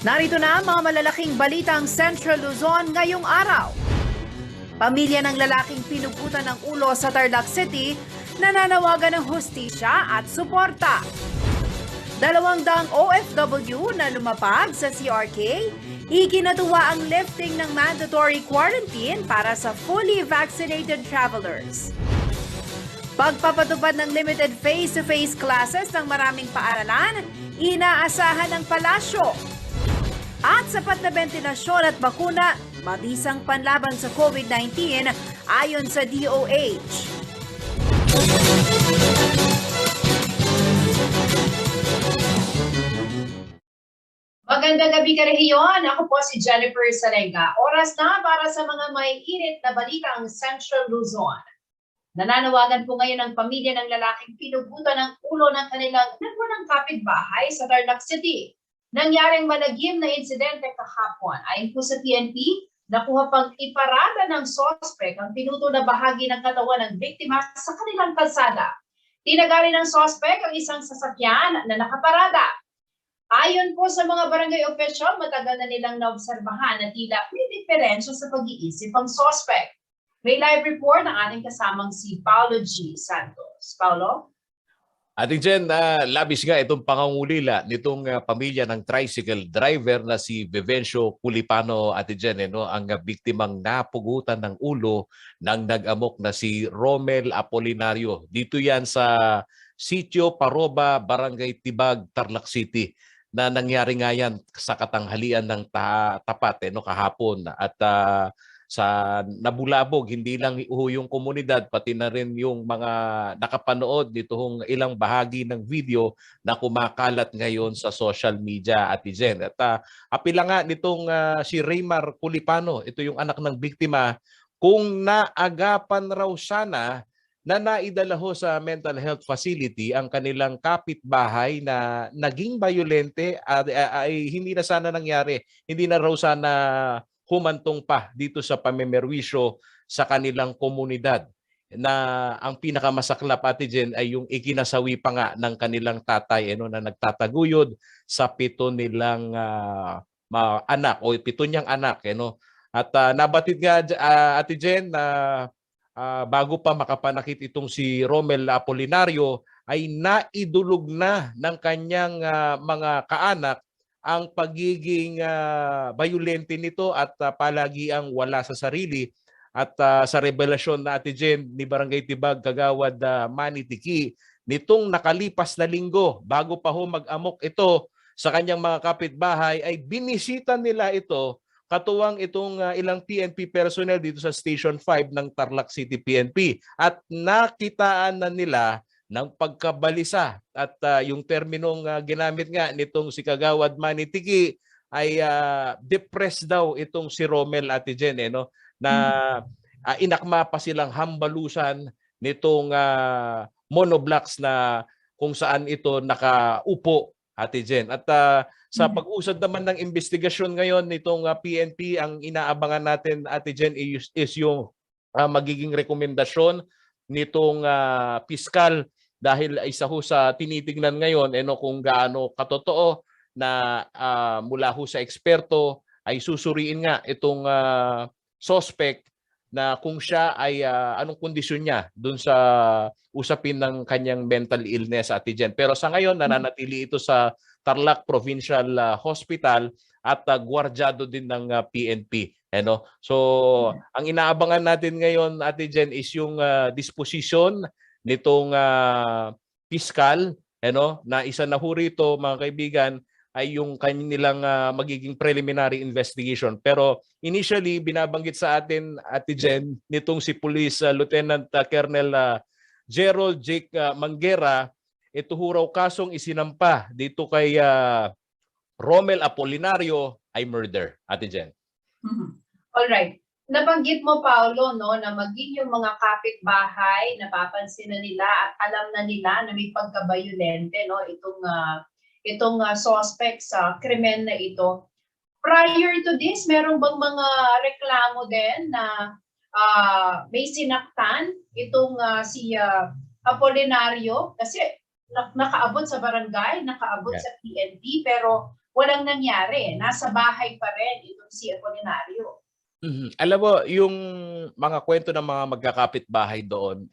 Narito na ang mga malalaking balitang Central Luzon ngayong araw. Pamilya ng lalaking pinugutan ng ulo sa Tarlac City nananawagan ng hustisya at suporta. 200 OFW na lumapag sa CRK, ikinatuwa ang lifting ng mandatory quarantine para sa fully vaccinated travelers. Pagpapatupad ng limited face-to-face classes ng maraming paaralan, inaasahan ng palasyo. At sapat na bentilasyon at bakuna, mabisang panlaban sa COVID-19 ayon sa DOH. Magandang gabi ka rehiyon. Ako po si Jennifer Sarenga. Oras na para sa mga may init na balitang Central Luzon. Nananawagan po ngayon ang pamilya ng lalaking pinugutan ng ulo ng kanilang nagwalang kapitbahay sa Tarlac City. Nangyaring malagim na insidente kahapon. Ayon po sa PNP, nakuha pang iparada ng sospek ang pinuto na bahagi ng katawan ng biktima sa kanilang kalsada. Tinagari ng sospek ang isang sasakyan na nakaparada. Ayon po sa mga barangay official, matagal na nilang naobserbahan na tila may diferensya sa pag-iisip ang sospek. May live report ng ating kasamang si Paulo G. Santos. Paulo? Ating Jen, labis nga itong pangangulila nitong pamilya ng tricycle driver na si Vivencio Pulipano, Ating Jen, ang biktimang napugutan ng ulo ng nag-amok na si Romel Apolinario. Dito yan sa Sitio Paroba, Barangay Tibag, Tarlac City, na nangyari nga yan sa katanghalian ng tapat kahapon. At sa nabulabog, hindi lang yung komunidad, pati na rin yung mga nakapanood nitong ilang bahagi ng video na kumakalat ngayon sa social media, Ate Jen. At apila nga nitong si Raymar Pulipano, ito yung anak ng biktima, kung naagapan raw sana na naidala ho sa mental health facility ang kanilang kapitbahay na naging bayolente, ay hindi na sana nangyari. Hindi na raw sana humantong pa dito sa pamimerwisyo sa kanilang komunidad, na ang pinakamasaklap, Ate Jen, ay yung ikinasawi pa nga ng kanilang tatay na nagtataguyod sa 7 nilang anak o 7 niyang anak. At nabatid nga, Ate Jen, na bago pa makapanakit itong si Romel Apolinario ay naidulog na ng kanyang mga kaanak ang pagiging bayolente nito at palagi ang wala sa sarili. At sa revelasyon na, Ate Jen, ni Barangay Tibag Kagawad Manny Tiki, nitong nakalipas na linggo, bago pa ho mag-amok ito sa kanyang mga kapitbahay, ay binisita nila ito, katuwang itong ilang PNP personnel dito sa Station 5 ng Tarlac City PNP. At nakitaan na nila ng pagkabalisa, at yung terminong ginamit nga nitong si Kagawad Manny Tiki ay depressed daw itong si Romel, Ate Jen, na inakma pa silang hambalusan nitong monoblocks na kung saan ito nakaupo, Ate Jen. At sa pag-usad naman ng investigasyon ngayon nitong PNP, ang inaabangan natin, Ate Jen, is yung magiging rekomendasyon nitong piskal, dahil isa ho sa tinitingnan ngayon kung gaano katotoo na mula ho sa eksperto ay susuriin nga itong suspect na kung siya ay anong kondisyon niya dun sa usapin ng kanyang mental illness, Ate Jen. Pero sa ngayon nananatili ito sa Tarlac Provincial Hospital at gwardyado din ng PNP. So ang inaabangan natin ngayon, Ate Jen, is yung disposition nitong piskal, na isa na ho rito, mga kaibigan, ay yung kanilang magiging preliminary investigation. Pero initially, binabanggit sa atin, Ate Jen, nitong si Police Lieutenant Colonel Gerald Jake Manguera, ito ho raw kasong isinampa dito kay Romel Apolinario ay murder, Ate Jen. All right. Nabanggit mo, Paulo, na maging yung mga kapitbahay, napapansin na nila at alam na nila na may pagkabayolente, itong suspect sa krimen na ito. Prior to this, meron bang mga reklamo din na may sinaktan itong si Apolinario? Kasi nakaabot sa barangay, nakaabot sa PNP, pero walang nangyari. Nasa bahay pa rin itong si Apolinario. Alam mo, yung mga kwento ng mga magkakapitbahay doon,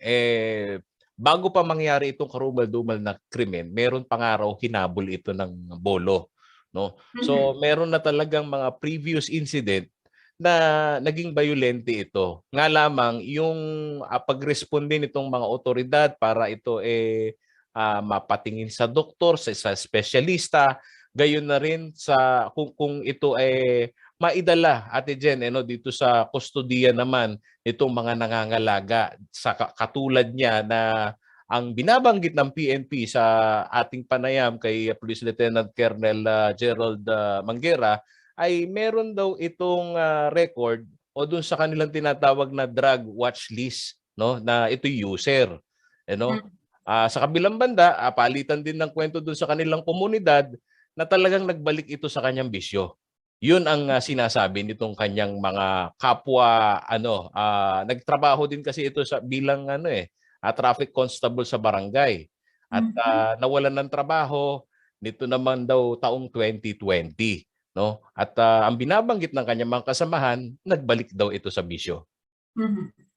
bago pa mangyari itong karumal-dumal na krimen, meron pang araw hinabol ito ng bolo. No? So, meron na talagang mga previous incident na naging bayolente ito. Nga lamang, yung pag-responde nitong mga otoridad para ito mapatingin sa doktor, sa espesyalista, gayon na rin sa kung ito maidala, Ate Jen, dito sa kustodiya naman itong mga nangangalaga. Sa katulad niya na ang binabanggit ng PNP sa ating panayam kay Police Lieutenant Colonel Gerald Manguera ay meron daw itong record o dun sa kanilang tinatawag na drug watch list, no, na ito user. Sa kabilang banda, palitan din ng kwento dun sa kanilang komunidad na talagang nagbalik ito sa kanyang bisyo. Yun ang sinasabi nitong kanyang mga kapwa nagtrabaho din kasi ito sa bilang traffic constable sa barangay. At nawalan ng trabaho nito naman daw taong 2020, no? At ang binabanggit ng kanyang mga kasamahan, nagbalik daw ito sa bisyo.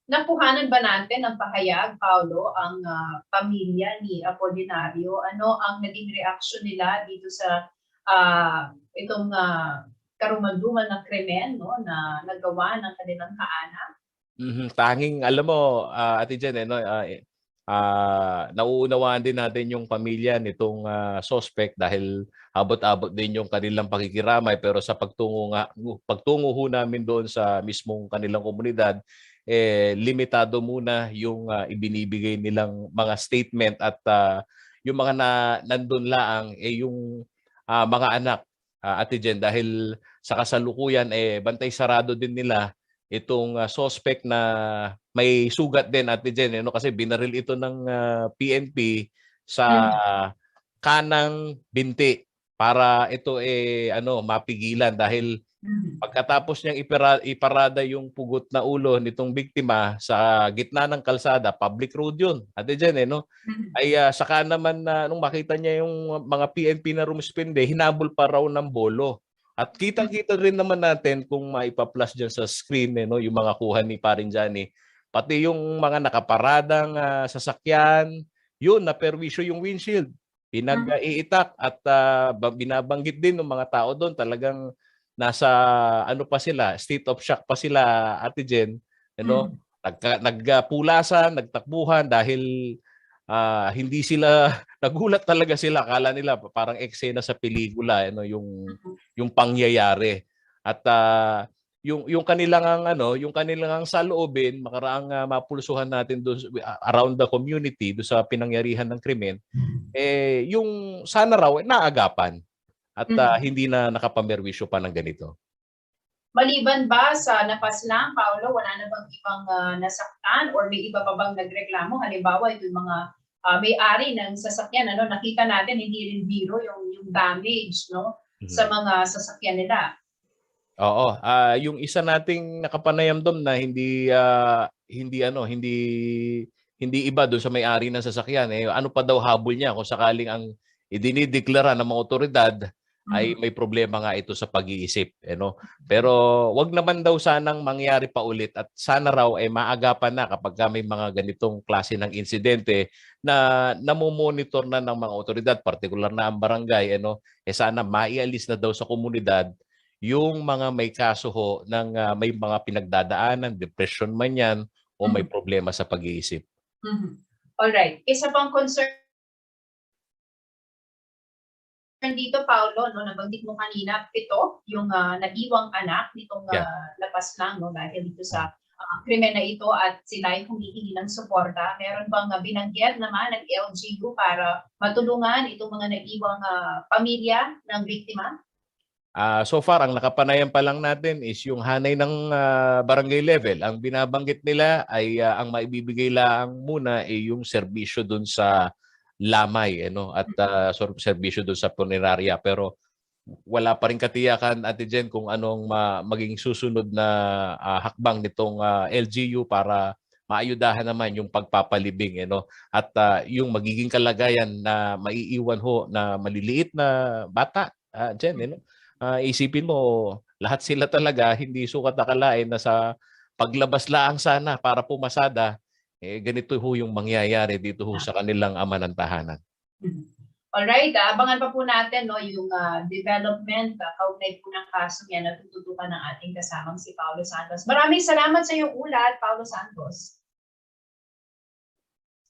Nakuhanan ba natin ng pahayag, Paolo, ang pamilya ni Apolinario? Ano ang naging reaksyon nila dito sa itong karumal-dumal na krimen, no, na nagawa ng kanilang kaanak? Tanging alam mo, Ate Jen, nauunawaan din natin yung pamilya nitong suspect dahil abot-abot din yung kanilang pakikiramay, pero sa pagtungo ho namin doon sa mismong kanilang komunidad, limitado muna yung ibinibigay nilang mga statement at yung mga nandun laang yung mga anak, Ate Jen, dahil sa kasalukuyan bantay sarado din nila itong suspect na may sugat din, Ate Jen, kasi binaril ito ng PNP sa kanang binti para ito mapigilan dahil pagkatapos niyang iparada yung pugot na ulo nitong biktima sa gitna ng kalsada, public road yun, Ate Jen, ay saka naman nung makita niya yung mga PNP na rumispinde, hinabol pa raw ng bolo. At kitang-kita rin naman natin kung maipa-flash dyan sa screen, yung mga kuha ni Parin Johnny, pati yung mga nakaparadang sasakyan, yun, na-perwisyo yung windshield. Pinag-iitak at binabanggit din ng mga tao doon, talagang nasa pa sila, state of shock pa sila, Ate Jen, nagpulasan, nagtakbuhan dahil hindi sila nagulat talaga sila, akala nila parang eksena sa pelikula, yung pangyayari. At yung kanilang yung kanilang saloobin, makaraang mapulsuhan natin doon around the community, doon sa pinangyarihan ng krimen, yung sana raw naagapan at hindi na nakapamerwisyo pa ng ganito. Maliban ba sa napaslang, Paolo, wala na bang ibang nasaktan or may iba pa bang nagreklamo? Halimbawa, ito yung mga may-ari ng sasakyan, nakita natin hindi rin biro yung damage, no, sa mga sasakyan nila. Oo, yung isa nating nakapanayam doon na hindi iba doon sa may-ari ng sasakyan, ano pa daw habol niya kung sakaling ang idinideklara ng mga otoridad ay may problema nga ito sa pag-iisip, Pero wag naman daw sanang mangyari pa ulit at sana raw maagapan na kapag may mga ganitong klase ng insidente na namomonitor na ng mga otoridad, partikular na ang barangay, sana maialis na daw sa komunidad yung mga may kaso ho ng may mga pinagdadaanan, depression man yan o may problema sa pag-iisip. Alright, isa pang concern dito, Paolo, nabanggit mo kanina, ito yung naiwang anak nitong lapas lang, dahil dito sa krimen na ito at sila ay humihingi ng suporta. Meron bang binanggit naman ng LGU para matulungan itong mga naiwang pamilya ng biktima? So far, ang nakapanayam pa lang natin is yung hanay ng barangay level. Ang binabanggit nila ay ang maibibigay lang muna ay yung serbisyo dun sa lamay, at serbisyo doon sa punerarya, pero wala pa rin katiyakan, Ate Jen, kung anong maging susunod na hakbang nitong LGU para maayudahan naman yung pagpapalibing, at yung magiging kalagayan na maiiwan ho na maliliit na bata Jen, isipin mo, lahat sila talaga hindi sukat akalain na sa paglabas laang sana para pumasada, ganito ho yung mangyayari dito ho sa kanilang ama ng tahanan. Alright, abangan pa po natin yung development kaugnay po ng kaso yan na tututukan ng ating kasamang si Paulo Santos. Maraming salamat sa iyong ulat, Paulo Santos.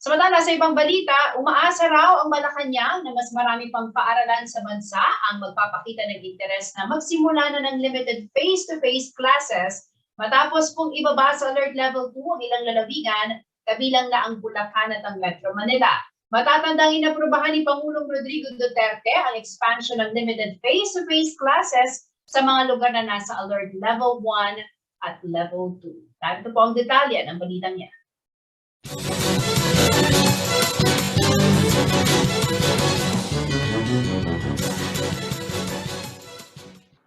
Samantala sa ibang balita, umaasa raw ang Malacanang na mas marami pang paaralan sa bansa ang magpapakita ng interes na magsimula na ng limited face-to-face classes matapos pong ibaba sa Alert Level 2 ang ilang lalawigan, kabilang na ang Bulacan at ang Metro Manila. Matatandang inaprubahan ni Pangulong Rodrigo Duterte ang expansion ng limited face-to-face classes sa mga lugar na nasa Alert Level 1 at Level 2. Narito po ang detalye ng balitang niya.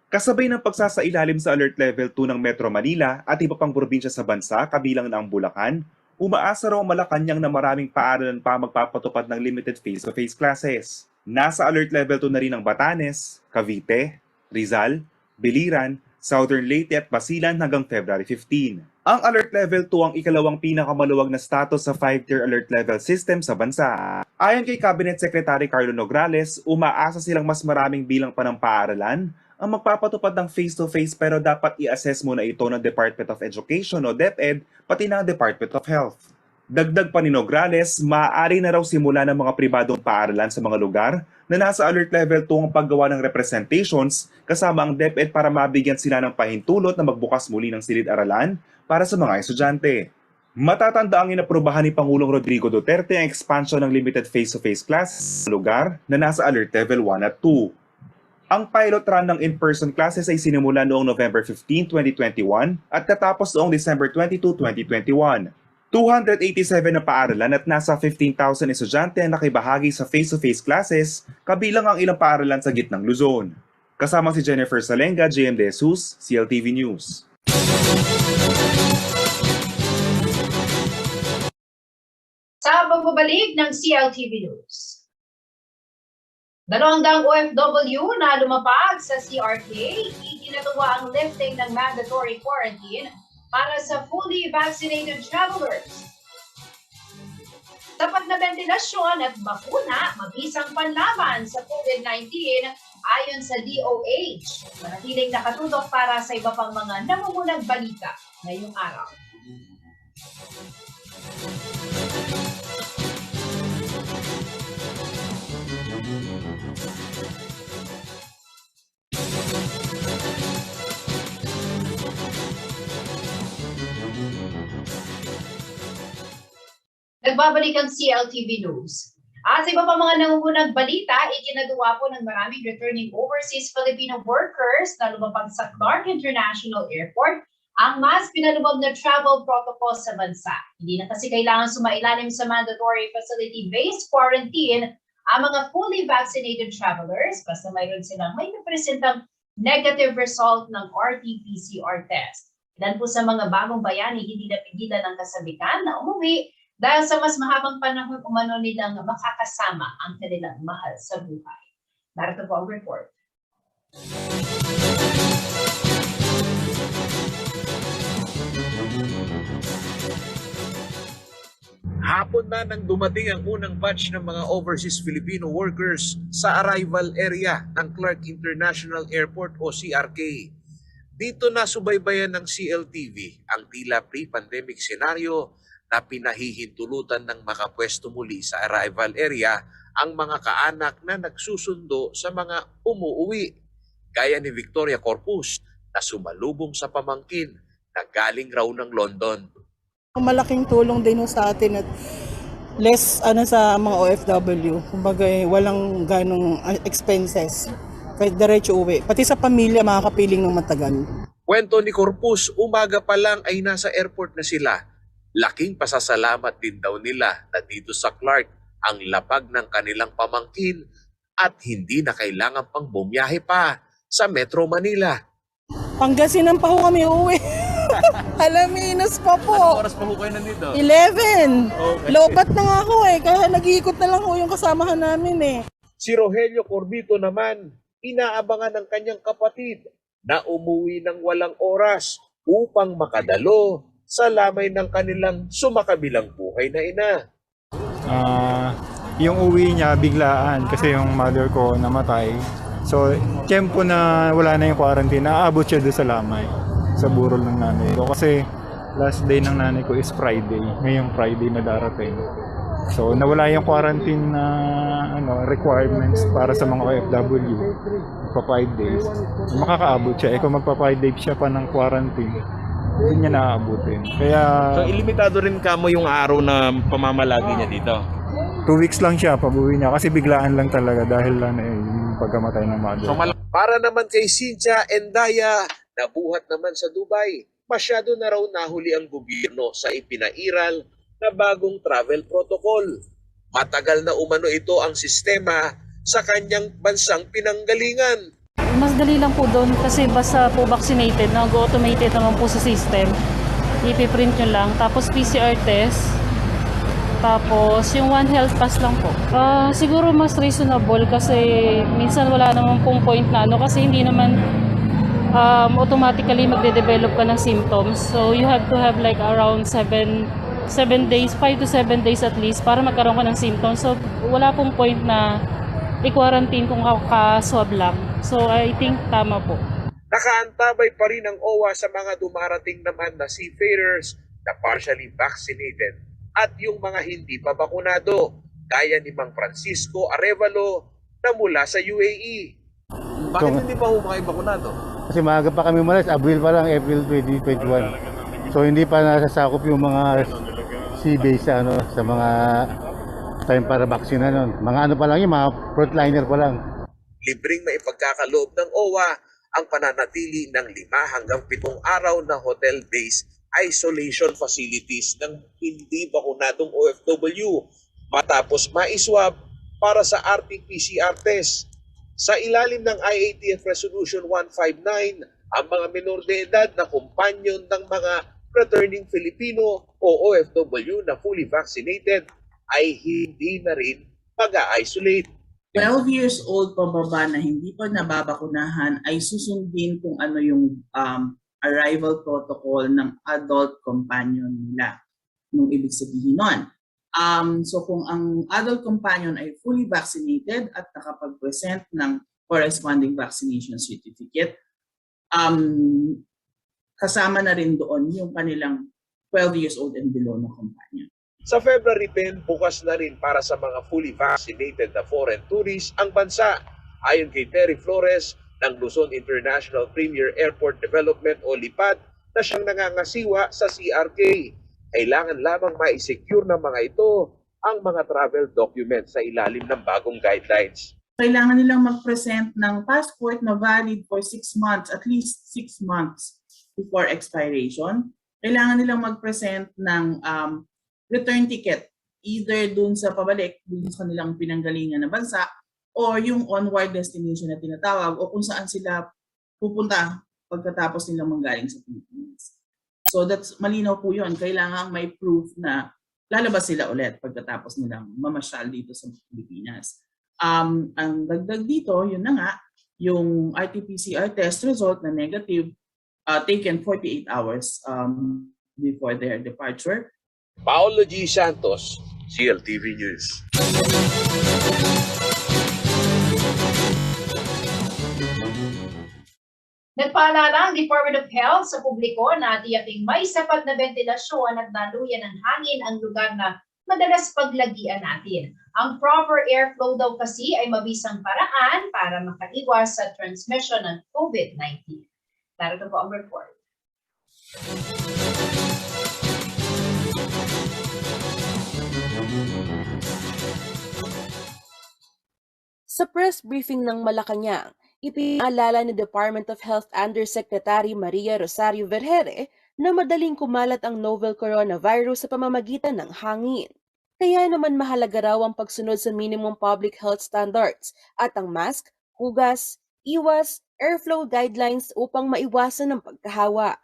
Kasabay ng pagsasailalim sa Alert Level 2 ng Metro Manila at iba pang probinsya sa bansa, kabilang na ang Bulacan, umaasa raw ang Malacanang na maraming paaralan pa magpapatupad ng limited face-to-face classes. Nasa Alert Level 2 na rin ang Batanes, Cavite, Rizal, Biliran, Southern Leyte at Basilan hanggang February 15. Ang Alert Level 2 ang ikalawang pinakamaluwag na status sa 5-tier alert level system sa bansa. Ayon kay Cabinet Secretary Carlo Nograles, umaasa silang mas maraming bilang pa ng paaralan ang magpapatupad ng face-to-face pero dapat i-assess muna ito ng Department of Education o DepEd pati ng Department of Health. Dagdag pa ni Nograles, maaari na raw simula ng mga pribadong paaralan sa mga lugar na nasa Alert Level 2 ang paggawa ng representations kasama ang DepEd para mabigyan sila ng pahintulot na magbukas muli ng silid-aralan para sa mga estudyante. Matatanda ang inaprubahan ni Pangulong Rodrigo Duterte ang expansion ng limited face-to-face class sa lugar na nasa Alert Level 1 at 2. Ang pilot run ng in-person classes ay sinimula noong November 15, 2021 at natapos noong December 22, 2021. 287 na paaralan at nasa 15,000 estudyante ang nakibahagi sa face-to-face classes, kabilang ang ilang paaralan sa gitnang Luzon. Kasama si Jennifer Salenga, JM De Jesus, CLTV News. Sa pagbabalik ng CLTV News. 200 OFW na lumapag sa CRK, iginagawa ang lifting ng mandatory quarantine para sa fully vaccinated travelers. Sapat na ventilasyon at bakuna, mabisang panlaban sa COVID-19 ayon sa DOH. Manatiling nakatutok para sa iba pang mga namumunang balita ngayong araw. Nagbabalik ang CLTV News. At sa iba pa mga nangungunang balita, iginagawa po ng maraming returning overseas Filipino workers na lumapag sa Clark International Airport ang mas pinalubag na travel protocol sa bansa. Hindi na kasi kailangan sumailalim sa mandatory facility-based quarantine ang mga fully vaccinated travelers basta mayroon silang may napresentang negative result ng RT-PCR test. Ilan po sa mga bagong bayani hindi napigilan ng kasabikan na umuwi dahil sa mas mahabang panahon umano nilang makakasama ang kanilang mahal sa buhay. Narito po ang report. Hapon na nang dumating ang unang batch ng mga overseas Filipino workers sa arrival area ng Clark International Airport o CRK. Dito na subaybayan ng CLTV ang tila pre-pandemic scenario na pinahihintulutan ng makapwesto muli sa arrival area ang mga kaanak na nagsusundo sa mga umuuwi. Gaya ni Victoria Corpus na sumalubong sa pamangkin na galing raw ng London. Malaking tulong din sa atin at less sa mga OFW. Kumbaga walang ganong expenses. Kahit diretso uwi. Pati sa pamilya makakapiling ng matagal. Kwento ni Corpus, umaga pa lang ay nasa airport na sila. Laking pasasalamat din daw nila na dito sa Clark ang lapag ng kanilang pamangkin at hindi na kailangan pang bumiyahe pa sa Metro Manila. Pangasinan pa ho kami uwi. Alaminos pa po. Anong oras pa ho kayo nandito? 11. Okay. Lobat na nga ako kaya nag-iikot na lang ho yung kasamahan namin Si Rogelio Corbito naman, inaabangan ng kanyang kapatid na umuwi ng walang oras upang makadalo sa lamay ng kanilang sumakabilang buhay na ina. Yung uwi niya biglaan kasi yung mother ko namatay. So, tiyempo na wala na yung quarantine, naaabot siya doon sa lamay, sa burol ng nanay ko. Kasi last day ng nanay ko is Friday, ngayong Friday na darating. So, nawala yung quarantine na requirements para sa mga OFW. Pa 5 days. Makakaabot siya. Kung magpa 5 days siya pa ng quarantine, hindi niya naaabutin. Kaya So, ilimitado rin kamo yung araw na pamamalagi niya dito. 2 weeks lang siya pag-uwi niya kasi biglaan lang talaga dahil lang yung pagkamatay ng mother. So, Para naman kay Cynthia Endaya, nabuhat naman sa Dubai, masyado na raw nahuli ang gobyerno sa ipinairal na bagong travel protocol. Matagal na umano ito ang sistema sa kanyang bansang pinanggalingan. Mas dali lang po doon kasi basta po vaccinated, nag-automated naman po sa system. Ipiprint nyo lang, tapos PCR test, tapos yung One Health Pass lang po. Siguro mas reasonable kasi minsan wala naman pong point na kasi hindi naman automatically magde-develop ka ng symptoms. So you have to have like around 7 days, 5 to 7 days at least para magkaroon ka ng symptoms. So wala pong point na i-quarantine kung ka-swab lang. So I think tama po. Nakaantabay pa rin ang OWA sa mga dumarating naman na seafarers na partially vaccinated at yung mga hindi pa bakunado, gaya ni Mang Francisco Arevalo na mula sa UAE. bakit hindi pa ho kayo bakunado? Kasi maaga pa kami umalis, April 2021. So hindi pa nasasakop yung mga sea base sa mga time para vaccine Mga pa lang yung mga frontliner pa lang. Libreng maipagkakaloob ng OWA ang pananatili ng 5 hanggang 7 araw na hotel-based isolation facilities ng hindi bakunadong OFW matapos maiswab para sa RT-PCR test. Sa ilalim ng IATF Resolution 159, ang mga minor de edad na kumpanyon ng mga returning Filipino o OFW na fully vaccinated ay hindi na rin mag-isolate. 12 years old pababa na hindi pa nababakunahan ay susundin kung ano yung arrival protocol ng adult companion nila. Nung ibig sabihin nun. So kung ang adult companion ay fully vaccinated at nakapag-present ng corresponding vaccination certificate, kasama na rin doon yung kanilang 12 years old and below na companion. Sa February 10, bukas na rin para sa mga fully vaccinated na foreign tourists ang bansa. Ayon kay Terry Flores ng Luzon International Premier Airport Development o LIPAD na siyang nangangasiwa sa CRK. Kailangan lamang ma-secure ng mga ito ang mga travel documents sa ilalim ng bagong guidelines. Kailangan nilang mag-present ng passport na valid for 6 months, at least 6 months before expiration. Kailangan nilang mag-present ng return ticket, either dun sa pabalik, dun sa kanilang pinanggalingan na bansa, or yung onward destination na tinatawag, o kung saan sila pupunta pagkatapos nilang manggaling sa Pilipinas. So that's malinaw po yun. Kailangan may proof na lalabas sila ulit pagkatapos nilang mamasyal dito sa Pilipinas. Ang dagdag dito, yun na nga, yung RT-PCR test result na negative, taken 48 hours before their departure. Paolo G. Santos, CLTV News. Nagpaalala ang Department of Health sa publiko na tiyaking may sapat na ventilasyon at daluyan ng hangin ang lugar na madalas paglagian natin. Ang proper airflow daw kasi ay mabisang paraan para makaiwas sa transmission ng COVID-19. Narito po ang report. Sa press briefing ng Malacanang, ipinaalala ni Department of Health Undersecretary Maria Rosario Vergere na madaling kumalat ang novel coronavirus sa pamamagitan ng hangin. Kaya naman mahalaga raw ang pagsunod sa minimum public health standards at ang mask, hugas, iwas, airflow guidelines upang maiwasan ang pagkahawa.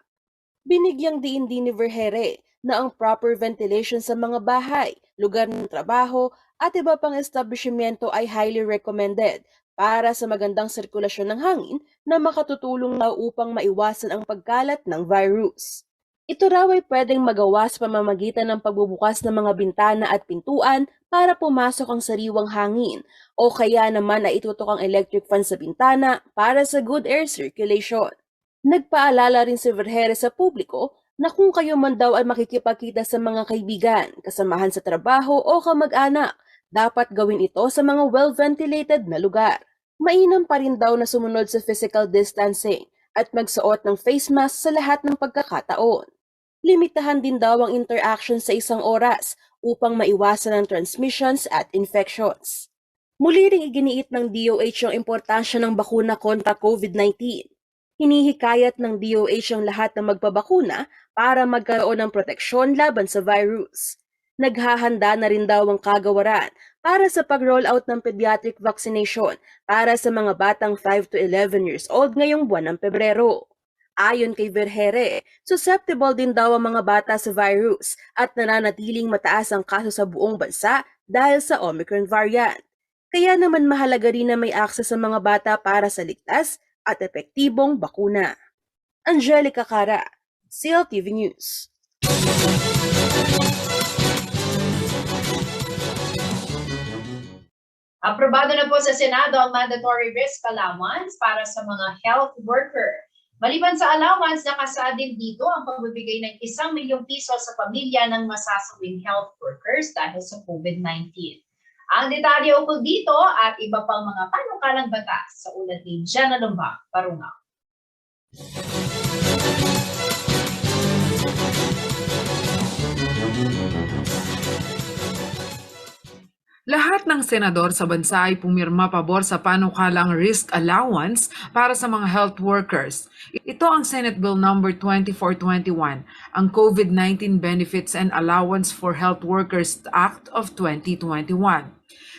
Binigyang diin din ni Vergere na ang proper ventilation sa mga bahay, lugar ng trabaho at iba pang establishmento ay highly recommended para sa magandang sirkulasyon ng hangin na makatutulong na upang maiwasan ang pagkalat ng virus. Ito raw ay pwedeng magawa sa pamamagitan ng pagbubukas ng mga bintana at pintuan para pumasok ang sariwang hangin o kaya naman ay itutok ang electric fan sa bintana para sa good air circulation. Nagpaalala rin si Vergere sa publiko na kung kayo man daw ay makikipagkita sa mga kaibigan, kasamahan sa trabaho o kamag-anak, dapat gawin ito sa mga well-ventilated na lugar. Mainam pa rin daw na sumunod sa physical distancing at magsuot ng face mask sa lahat ng pagkakataon. Limitahan din daw ang interaction sa isang oras upang maiwasan ang transmissions at infections. Muli ring iginiit ng DOH ang importansya ng bakuna kontra COVID-19. Hinihikayat ng DOH ang lahat na magpabakuna para magkaroon ng proteksyon laban sa virus. Naghahanda na rin daw ang kagawaran para sa pag-roll out ng pediatric vaccination para sa mga batang 5 to 11 years old ngayong buwan ng Pebrero. Ayon kay Vergere, susceptible din daw ang mga bata sa virus at nananatiling mataas ang kaso sa buong bansa dahil sa Omicron variant. Kaya naman mahalaga rin na may access sa mga bata para sa ligtas at epektibong bakuna. Angelica Cara, CLTV News. Aprobado na po sa Senado ang mandatory risk allowance para sa mga health worker. Maliban sa allowance, nakasaad din dito ang pagbibigay ng 1 milyong piso sa pamilya ng masasawing health workers dahil sa COVID-19. Ang detalye ukol dito at iba pang mga panukalang batas sa ulat ni Jenna Lumbang Parungaw. Lahat ng senador sa bansa ay pumirma pabor sa panukalang risk allowance para sa mga health workers. Ito ang Senate Bill number 2421, ang COVID-19 Benefits and Allowance for Health Workers Act of 2021.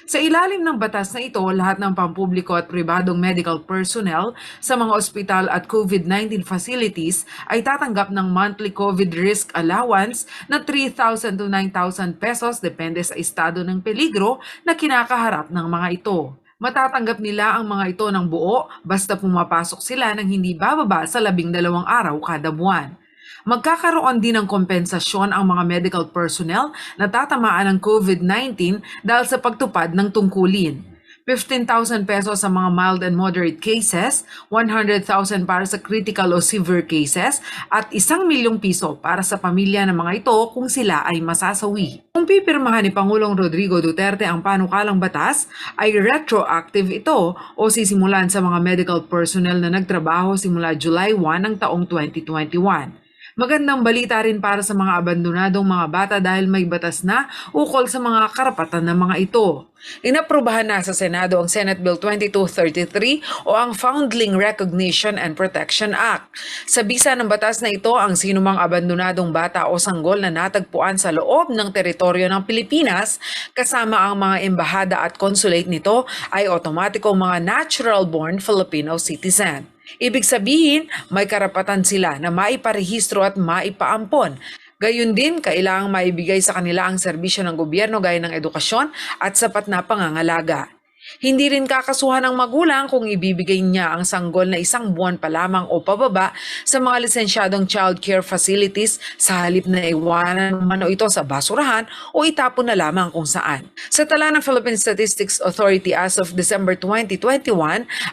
Sa ilalim ng batas na ito, lahat ng pampubliko at pribadong medical personnel sa mga ospital at COVID-19 facilities ay tatanggap ng monthly COVID risk allowance na 3,000 to 9,000 pesos depende sa estado ng peligro na kinakaharap ng mga ito. Matatanggap nila ang mga ito ng buo basta pumapasok sila ng hindi bababa sa 12 araw kada buwan. Magkakaroon din ng kompensasyon ang mga medical personnel na tatamaan ng COVID-19 dahil sa pagtupad ng tungkulin. 15,000 pesos sa mga mild and moderate cases, 100,000 para sa critical o severe cases, at 1 milyong piso para sa pamilya ng mga ito kung sila ay masasawi. Kung pipirmahan ni Pangulong Rodrigo Duterte ang panukalang batas, ay retroactive ito o sisimulan sa mga medical personnel na nagtrabaho simula July 1 ng taong 2021. Magandang balita rin para sa mga abandonadong mga bata dahil may batas na ukol sa mga karapatan ng mga ito. Inaprubahan na sa Senado ang Senate Bill 2233 o ang Foundling Recognition and Protection Act. Sa bisa ng batas na ito, ang sinumang abandonadong bata o sanggol na natagpuan sa loob ng teritoryo ng Pilipinas kasama ang mga embahada at consulate nito ay otomatikong mga natural-born Filipino citizen. Ibig sabihin, may karapatan sila na maiparehistro at maipaampon. Gayun din, kailangang maibigay sa kanila ang serbisyo ng gobyerno gaya ng edukasyon at sapat na pangangalaga. Hindi rin kakasuhan ng magulang kung ibibigay niya ang sanggol na 1 buwan pa lamang o pababa sa mga lisensyadong child care facilities sa halip na iwanan mano ito sa basurahan o itapon na lamang kung saan. Sa tala ng Philippine Statistics Authority as of December 2021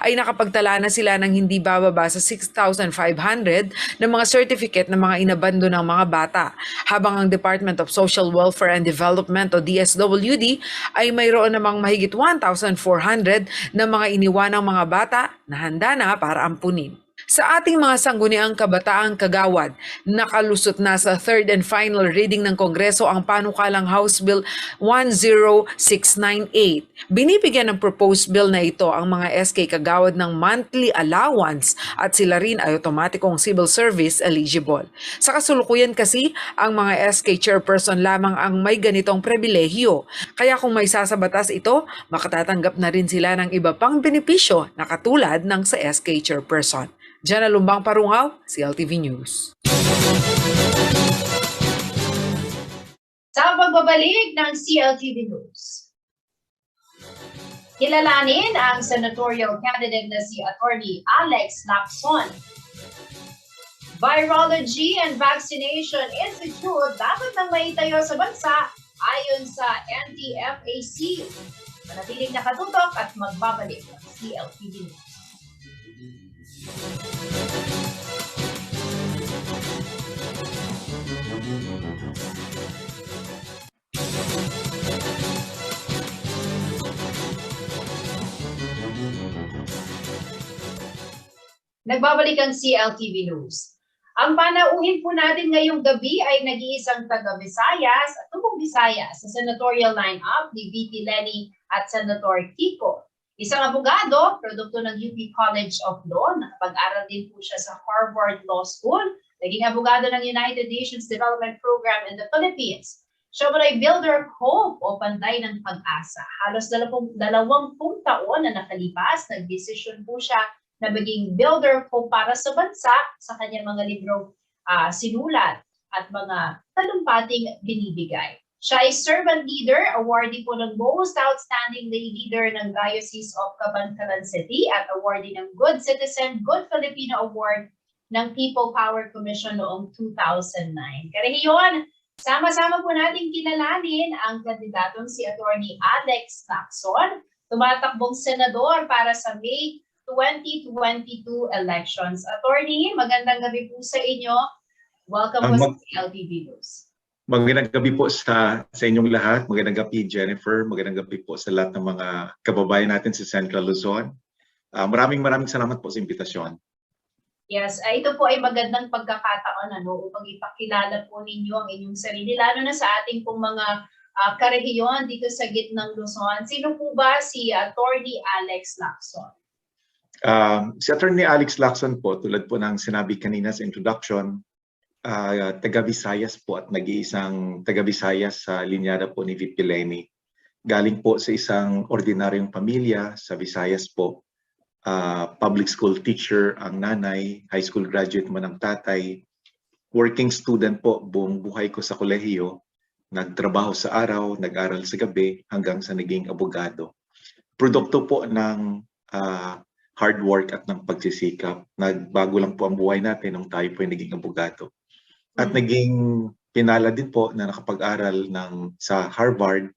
ay nakapagtala na sila ng hindi bababa sa 6,500 na mga certificate ng mga inabando ng mga bata, habang ang Department of Social Welfare and Development o DSWD ay mayroon namang mahigit 1,400 na mga iniwanang mga bata na handa na para ampunin. Sa ating mga sangguniang kabataang kagawad, nakalusot na sa third and final reading ng Kongreso ang panukalang House Bill 10698. Binibigyan ng proposed bill na ito ang mga SK kagawad ng monthly allowance at sila rin ay otomatikong civil service eligible. Sa kasulukuyan kasi, ang mga SK chairperson lamang ang may ganitong pribilehyo. Kaya kung may sasabatas ito, makatatanggap na rin sila ng iba pang benepisyo na katulad ng sa SK chairperson. Jenna Lumbang Parungaw, CLTV News. Sa pagbabalik ng CLTV News, kilalanin ang senatorial candidate na si Attorney Alex Lacson. Virology and Vaccination Institute dapat nang maitayo sa bansa ayon sa NTFAC. Manatiling nakatutok at magbabalik ng CLTV News. Nagbabalik ang CLTV News. Ang panauhin po natin ngayong gabi ay nag-iisang taga-Visayas at tubong Visayas sa senatorial line-up ni VP Lenny at Senator Kiko. Isang abogado, produkto ng UP College of Law, nakapag-aral din po siya sa Harvard Law School, naging abogado ng United Nations Development Program in the Philippines. Siya ay builder of hope o panday ng pag-asa. Halos 20 taon na nakalipas, nag-decision po siya na maging builder po para sa bansa sa kanyang mga librong sinulat at mga talumpating binibigay. Siya ay servant leader, awardee po ng Most Outstanding Lay Leader ng Diocese of Cabancalan City at awardee ng Good Citizen, Good Filipino Award ng People Power Commission noong 2009. Karehiyon, sama-sama po natin kilalanin ang kandidatong si Attorney Alex Lacson, tumatakbong senador para sa May 2022 elections. Attorney, magandang gabi po sa inyo. Welcome po sa CLTV News. Magandang gabi po sa inyong lahat. Magandang gabi, Jennifer. Magandang gabi po sa lahat ng mga kababayan natin sa Central Luzon. Maraming salamat po sa imbitasyon. Yes, ito po ay magandang pagkakataon upang ipakilala po ninyo ang inyong sarili, lalo na sa ating pong mga karehiyon dito sa gitnang Luzon. Sino po ba si Attorney Alex Lacson? Si Attorney Alex Lacson po, tulad po ng sinabi kanina sa introduction, taga-Visayas po at nag-iisang taga-Visayas sa linyada po ni VP Lenny. Galing po sa isang ordinaryong pamilya sa Visayas po. Public school teacher ang nanay, high school graduate man ang tatay. Working student po, buong buhay ko sa kolehiyo. Nagtrabaho sa araw, nag-aral sa gabi hanggang sa naging abogado. Produkto po ng hard work at ng pagsisikap. Nagbago lang po ang buhay natin nung tayo po ay naging abogado. At naging pinala din po na nakapag-aral sa Harvard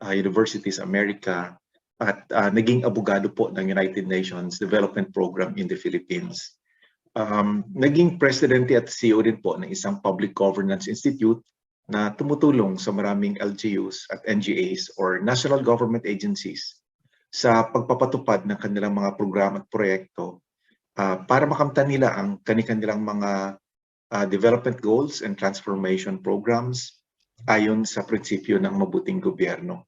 University sa Amerika at naging abogado po ng United Nations Development Program in the Philippines. Naging presidente at CEO din po ng isang Public Governance Institute na tumutulong sa maraming LGUs at NGAs or National Government Agencies sa pagpapatupad ng kanilang mga programa at proyekto para makamtan nila ang kanilang mga development goals and transformation programs ayon sa prinsipyo ng mabuting gobyerno.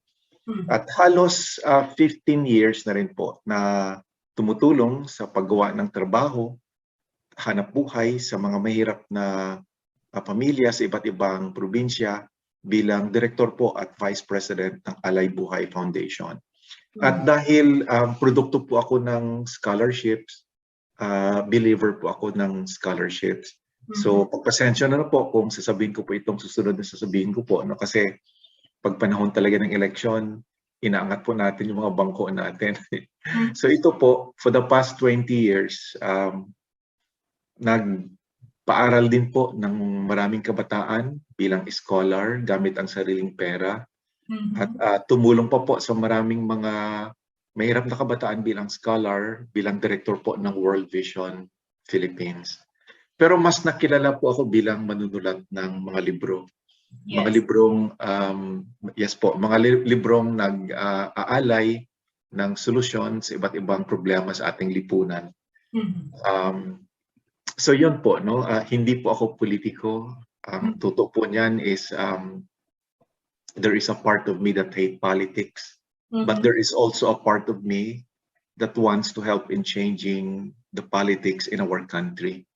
At halos 15 years na rin po na tumutulong sa paggawa ng trabaho, hanap buhay sa mga mahirap na pamilya sa iba't ibang probinsya bilang Director po at Vice President ng Alay Buhay Foundation. At dahil produkto po ako ng scholarships, believer po ako ng scholarships. So pagpasensya na po kung sasabihin ko po itong susunod na sasabihin ko po. Kasi pag panahon talaga ng eleksyon, inaangat po natin yung mga bangko natin. So ito po, for the past 20 years, nagpaaral din po ng maraming kabataan bilang scholar gamit ang sariling pera. At tumulong pa po sa maraming mga mahirap na kabataan bilang scholar, bilang director po ng World Vision Philippines. Pero mas nakilala po ako bilang manunulat ng mga libro. Yes. Mga librong, mga librong nag-aalay ng solusyon sa iba't ibang problema sa ating lipunan. So yun po, hindi po ako politiko. Ang totoo po niyan is there is a part of me that hate politics, but there is also a part of me that wants to help in changing the politics in our country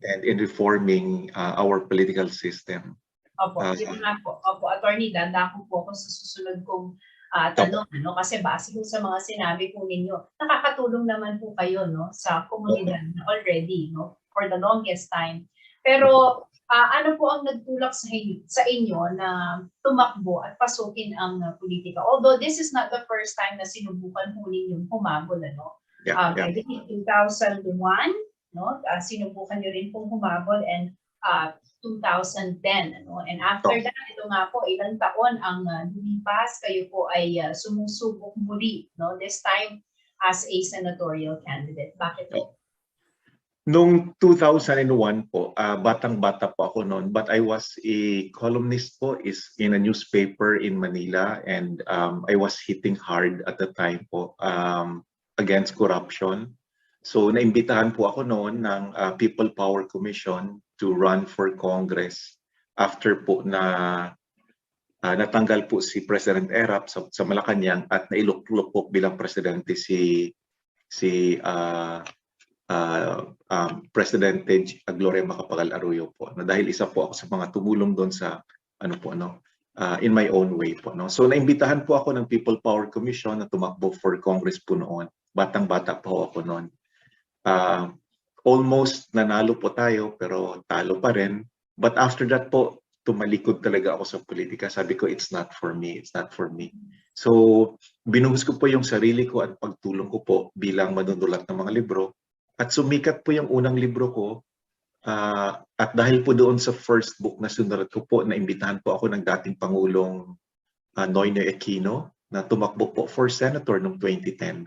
and in reforming our political system. Opo, yun nga po. Opo, Attorney, danda ko po ako sa susunod kong tanong, kasi base po sa mga sinabi po ninyo, nakakatulong naman po kayo sa komunidad already for the longest time. Pero Ano po ang nagtulak sa inyo na tumakbo at pasukin ang politika? Although this is not the first time na sinubukan po ninyong humabol, ano? I think 2001, no? Sinubukan nyo rin pong humabol, and 2010, ano? And after that, ito nga po, ilang taon ang lumipas, kayo po ay sumusubok muli, no? This time as a senatorial candidate. Bakit po? Noong 2001 po, batang-bata po ako noon, but I was a columnist po in a newspaper in Manila, and I was hitting hard at the time po against corruption. So naimbitahan po ako noon ng People Power Commission to run for Congress after po na natanggal po si President Erap sa Malacanang at nailuklok po bilang presidente si Presidente Gloria Macapagal Arroyo po, na dahil isa po ako sa mga tumulong doon sa in my own way po, no. So naimbitahan po ako ng People Power Commission na tumakbo for Congress po noon. Batang-bata po ako noon. Almost nanalo po tayo pero talo pa rin. But after that po, tumalikod talaga ako sa politika. Sabi ko, it's not for me, it's not for me. So binuhos ko po yung sarili ko at pagtulong ko po bilang manunulat ng mga libro. At sumikat po yung unang libro ko, at dahil po doon sa first book na sinulat ko po, naimbitahan po ako ng dating Pangulong Noynoy Aquino na tumakbo po for senator noong 2010.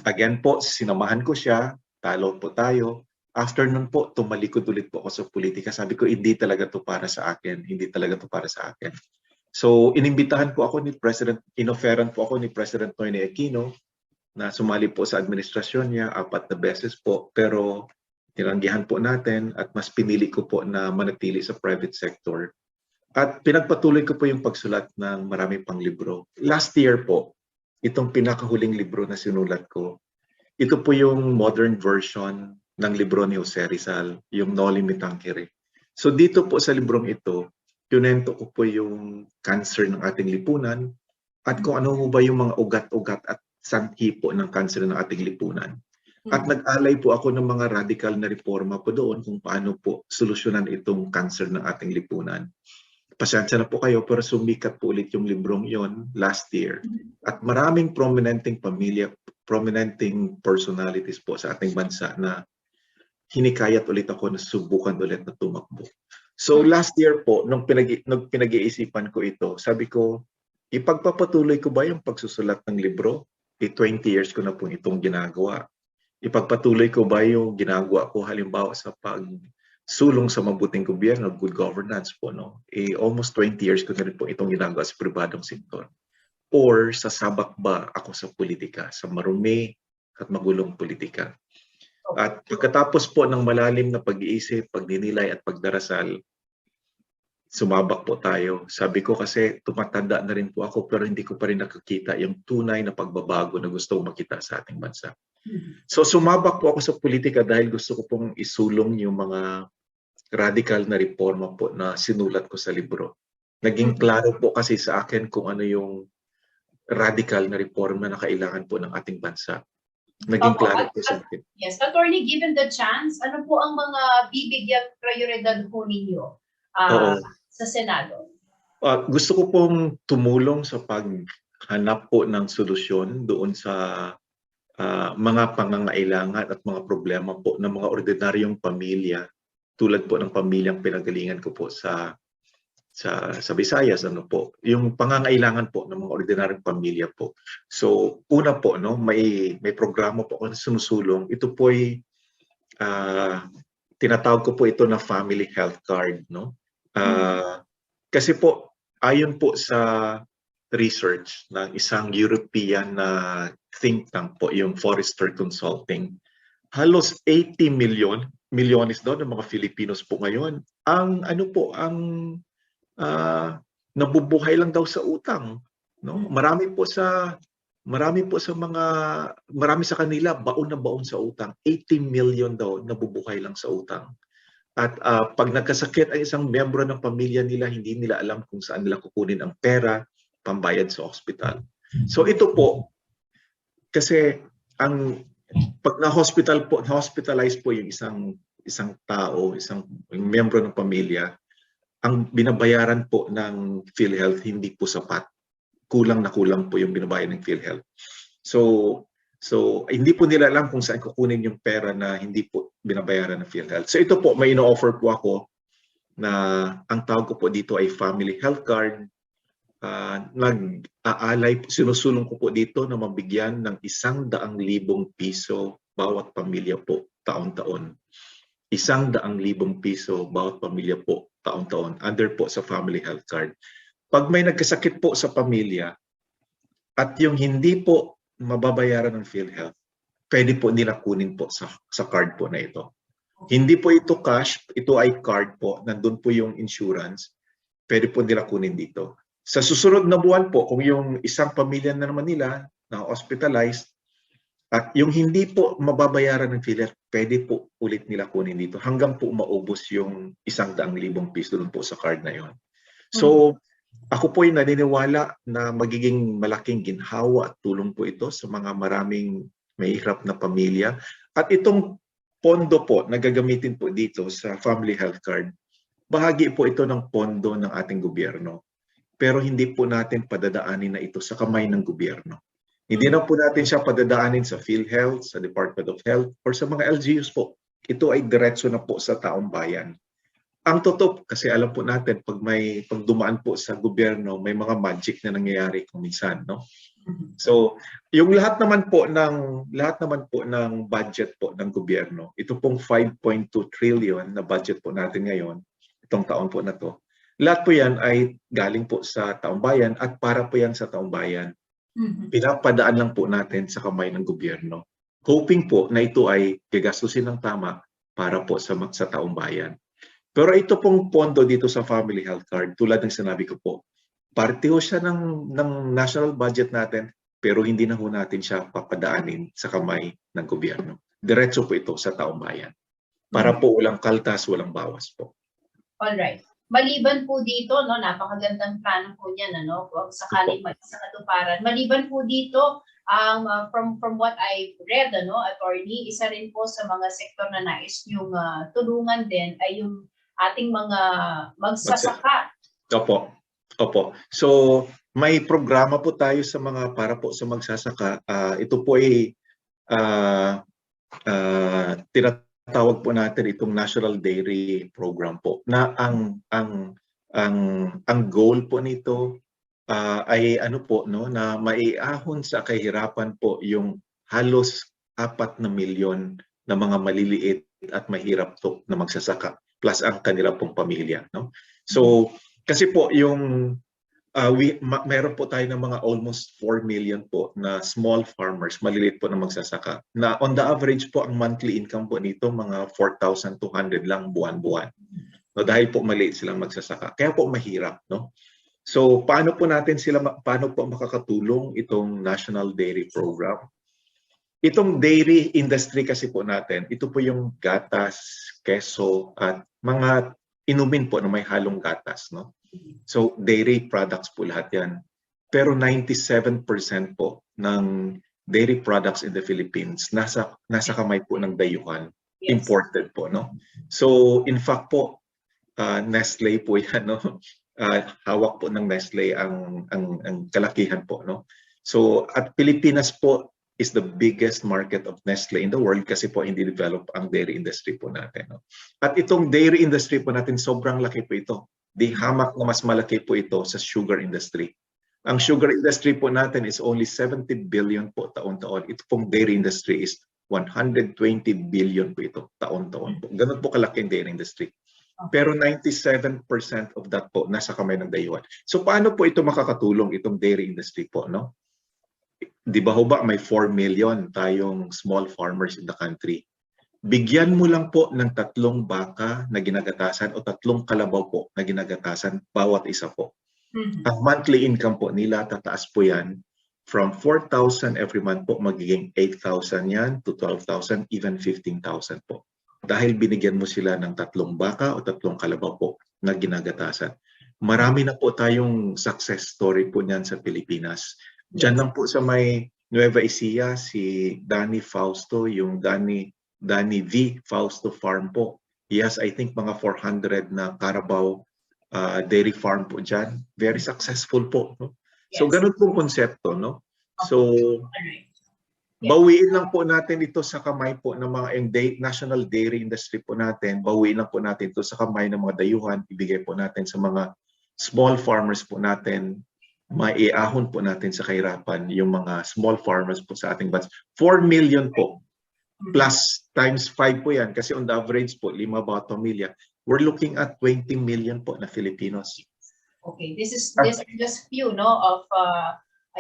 Again po, sinamahan ko siya, talo po tayo. After nun po, tumalikod ulit po ako sa politika. Sabi ko, hindi talaga to para sa akin, hindi talaga to para sa akin. So inimbitahan po ako ni inoferan po ako ni President Noynoy Aquino na sumali po sa administrasyon niya 4 na beses po, pero tinanggihan po natin at mas pinili ko po na manatili sa private sector. At pinagpatuloy ko po yung pagsulat ng marami pang libro. Last year po, itong pinakahuling libro na sinulat ko, ito po yung modern version ng libro ni Jose Rizal, yung Noli Me Tangere. So dito po sa librong ito, kinento ko po yung cancer ng ating lipunan at kung ano ba yung mga ugat-ugat at sanhi po ng kanser ng ating lipunan. At nag-alay po ako ng mga radical na reforma po doon kung paano po solusyonan itong kanser ng ating lipunan. Pasensya na po kayo, pero sumikat po ulit yung librong yon last year. At maraming prominenteng pamilya, prominenteng personalities po sa ating bansa na hinikayat ulit ako na subukan ulit na tumakbo. So last year po, nung pinag-iisipan ko ito, sabi ko, ipagpapatuloy ko ba yung pagsusulat ng libro? 20 years ko na po itong ginagawa. Ipagpatuloy ko ba yung ginagawa ko halimbawa sa pagsulong sa mabuting gobyerno, good governance po, no? Almost 20 years ko na rin po itong ginagawa sa pribadong sektor. Or sasabak ba ako sa politika, sa marumi at magulong politika? At pagkatapos po ng malalim na pag-iisip, pagdinilay at pagdarasal, sumabak po tayo. Sabi ko kasi tumatanda na rin po ako pero hindi ko pa rin nakikita yung tunay na pagbabago na gusto ko makita sa ating bansa. So sumabak po ako sa politika dahil gusto ko pong isulong yung mga radical na reforma po na sinulat ko sa libro. Naging klaro po kasi sa akin kung ano yung radical na reforma na kailangan po ng ating bansa. Naging klaro po sa akin. Yes, Attorney, given the chance, ano po ang mga bibigyan prioridad po ninyo sa Senado? Gusto ko pong tumulong sa paghanap po ng solusyon doon sa mga pangangailangan at mga problema po ng mga ordinaryong pamilya tulad po ng pamilyang pinagalingan ko po sa Visayas, ano po, yung pangangailangan po ng mga ordinaryong pamilya po. So una po, no, may programa po ako na sinusulong. Ito po ay tinatawag ko po ito na family health card, no? Kasi po ayon po sa research ng isang European na think tank po, yung Forrester Consulting, halos 80 milyones daw ng mga Filipinos po ngayon ang nabubuhay lang daw sa utang, no? Marami sa kanila baon na baon sa utang. 80 million daw nabubuhay lang sa utang. At pag nagkasakit ang isang miyembro ng pamilya nila, hindi nila alam kung saan nila kukunin ang pera pambayad sa ospital. So ito po, kasi pag na-hospitalize po yung isang isang tao, isang miyembro ng pamilya, ang binabayaran po ng PhilHealth hindi po sapat. Kulang na kulang po yung binabayaran ng PhilHealth. So hindi po nila alam kung saan kukunin yung pera na hindi po binabayaran ng PhilHealth. So ito po, may ino-offer po ako na ang tawag ko po dito ay Family Health Card. Nag-aalay, sinusulong ko po dito na mabigyan ng 100,000 piso bawat pamilya po taon-taon. 100,000 piso bawat pamilya po taon-taon under po sa Family Health Card. Pag may nagkasakit po sa pamilya at yung hindi po mababayaran ng PhilHealth, pwede po nila kunin po sa card po na ito. Hindi po ito cash, ito ay card po, nandun po yung insurance, pwede po nila kunin dito. Sa susunod na buwan po, kung yung isang pamilya na naman nila na hospitalized at yung hindi po mababayaran ng PhilHealth, pwede po ulit nila kunin dito hanggang po maubos yung 100,000 piso doon po sa card na yon. So, ako po ay naniniwala na magiging malaking ginhawa at tulong po ito sa mga maraming mahirap na pamilya. At itong pondo po na gagamitin po dito sa Family Health Card, bahagi po ito ng pondo ng ating gobyerno. Pero hindi po natin padadaanin na ito sa kamay ng gobyerno. Hindi na po natin siya padadaanin sa PhilHealth, sa Department of Health, or sa mga LGUs po. Ito ay diretso na po sa taong bayan. Ang totoo, kasi alam po natin, pag dumaan po sa gobyerno, may mga magic na nangyayari kung minsan, no? So, yung lahat naman po ng budget po ng gobyerno, ito pong 5.2 trillion na budget po natin ngayon, itong taon po na to, lahat po yan ay galing po sa taong bayan at para po yan sa taong bayan. Pinapadaan lang po natin sa kamay ng gobyerno. Hoping po na ito ay gagastusin ng tama para po sa taong bayan. Pero ito pong pondo dito sa Family Health Card, tulad ng sinabi ko po, parte ho siya ng national budget natin, pero hindi na ho natin siya papadaanin sa kamay ng gobyerno. Diretso po ito sa taong bayan. Para po walang kaltas, walang bawas po. Alright. Maliban po dito, no, napakagandang plano po niyan, ano, kung sakaling sa katuparan. Maliban po dito, from what I read, ano, attorney, isa rin po sa mga sektor na nais yung tulungan din ay yung ating mga magsasaka. Opo. So, may programa po tayo sa mga para po sa magsasaka. Ito po ay tinatawag po natin itong National Dairy Program po na ang goal po nito ay ano po, no, na maiahon sa kahirapan po yung halos 4 na milyon na mga maliliit at mahirap to na magsasaka plus ang kanila pong pamilya, no? So kasi po yung meron po tayo ng mga almost 4 million po na small farmers, maliliit po na magsasaka. Na on the average po ang monthly income po nito mga 4,200 lang buwan-buwan. No, dahil po maliit silang magsasaka. Kaya po mahirap, no? So paano po makakatulong itong National Dairy Program? Itong dairy industry kasi po natin, ito po yung gatas, keso at mga inumin po na may halong gatas, no? So dairy products po lahat yan. Pero 97% po ng dairy products in the Philippines nasa kamay po ng dayuhan, imported po, no? So in fact po, Nestle po yan, no? Hawak po ng Nestle ang kalakihan po, no? So at Pilipinas po is the biggest market of Nestle in the world kasi po hindi develop ang dairy industry po natin, no? At itong dairy industry po natin sobrang laki po ito. Di hamak na mas malaki po ito sa sugar industry. Ang sugar industry po natin is only 70 billion po taon-taon. Ito pong dairy industry is 120 billion po ito taon-taon po. Ganun po kalaki ang dairy industry. Pero 97% of that po nasa kamay ng dayuhan. So paano po ito makakatulong itong dairy industry po, no? Di ba ho ba may 4 million tayong small farmers in the country? Bigyan mo lang po ng 3 baka na ginagatasan o 3 kalabaw po na ginagatasan bawat isa po. Ang monthly income po nila, tataas po yan from 4,000 every month po, magiging 8,000 yan to 12,000, even 15,000 po. Dahil binigyan mo sila ng 3 baka o 3 kalabaw po na ginagatasan. Marami na po tayong success story po niyan sa Pilipinas. Diyan lang po sa may Nueva Ecija, si Danny Fausto, yung Danny Danny V. Fausto Farm po. He has, I think, mga 400 na Carabao dairy farm po dyan. Very successful po. No? So, ganun pong konsepto. No? So, bawiin lang po natin ito sa kamay po ng mga national dairy industry po natin. Bawiin lang po natin ito sa kamay ng mga dayuhan. Ibigay po natin sa mga small farmers po natin. Maiahon po natin sa kahirapan yung mga small farmers po sa ating bansa. 4 million po. Plus times 5 po yan. Kasi on the average po, 5 bawat pamilya. We're looking at 20 million po na Filipinos. Okay, this is just few of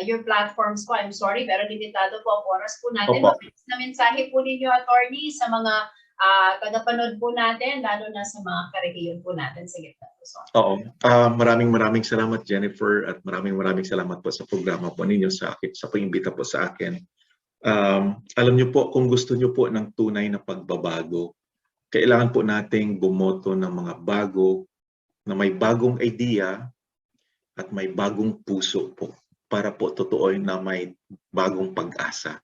your platforms po. I'm sorry, pero limitado po ang oras po natin. Mabilis na mensahe po ninyo, attorney, sa mga tagapanood po natin, lalo na sa mga karehiyon po natin sa gitna. Oo. Maraming salamat, Jennifer, at maraming salamat po sa programa po ninyo sa akin, sa pag-imbita po sa akin. Alam niyo po, kung gusto niyo po ng tunay na pagbabago, kailangan po nating bumoto ng mga bago, na may bagong idea at may bagong puso po para po totooin na may bagong pag-asa.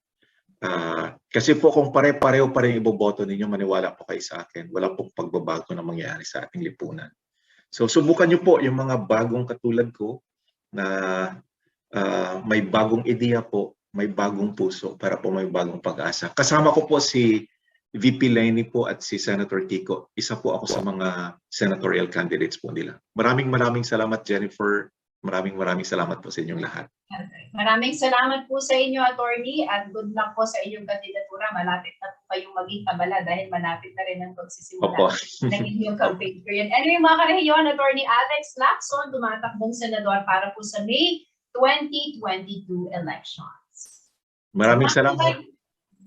Kasi po kung pare-pareho pa rin iboboto ninyo, maniwala po kayo sa akin, wala pong pagbabago na mangyayari sa ating lipunan. So subukan niyo po yung mga bagong katulad ko na may bagong ideya po, may bagong puso para po may bagong pag-asa. Kasama ko po si VP Lenny po at si Senator Kiko. Isa po ako sa mga senatorial candidates po nila. Maraming salamat, Jennifer. Maraming salamat po sa inyong lahat. Maraming salamat po sa inyo, attorney, at good luck po sa inyong kandidatura. Malapit na po kayong maging kabala dahil malapit na rin ang pagsisimula ng inyong campaign period. Anyway, mga karehiyon, attorney Alex Lacson, tumatakbong senador para po sa May 2022 elections. Maraming salamat.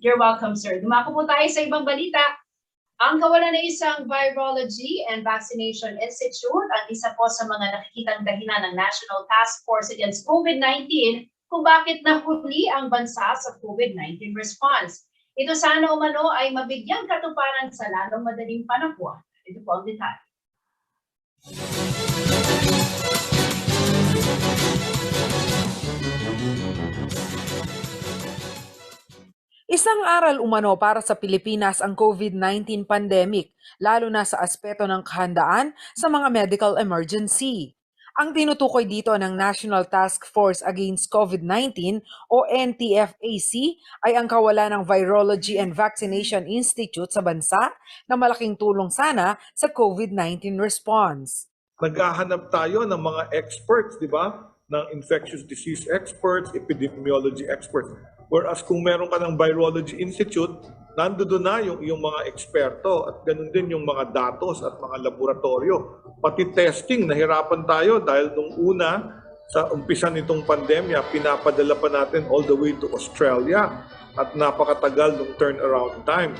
You're welcome, sir. Dumako po tayo sa ibang balita. Ang kawalan ng isang Virology and Vaccination Institute ang isa po sa mga nakikitang dahilan ng National Task Force Against COVID-19 kung bakit nahuli ang bansa sa COVID-19 response. Ito sana umano ay mabigyang katuparan sa lalong madaling panahon. Ito po ang detalye. Isang aral umano para sa Pilipinas ang COVID-19 pandemic, lalo na sa aspeto ng kahandaan sa mga medical emergency. Ang tinutukoy dito ng National Task Force Against COVID-19 o NTFAC ay ang kawalan ng Virology and Vaccination Institute sa bansa na malaking tulong sana sa COVID-19 response. Naghahanap tayo ng mga experts, di ba? Ng infectious disease experts, epidemiology experts. Whereas kung meron ka ng Virology Institute, nandoon na yung mga eksperto at ganun din yung mga datos at mga laboratorio. Pati testing, nahirapan tayo dahil nung una, sa umpisa nitong pandemya, pinapadala pa natin all the way to Australia at napakatagal ng turnaround time.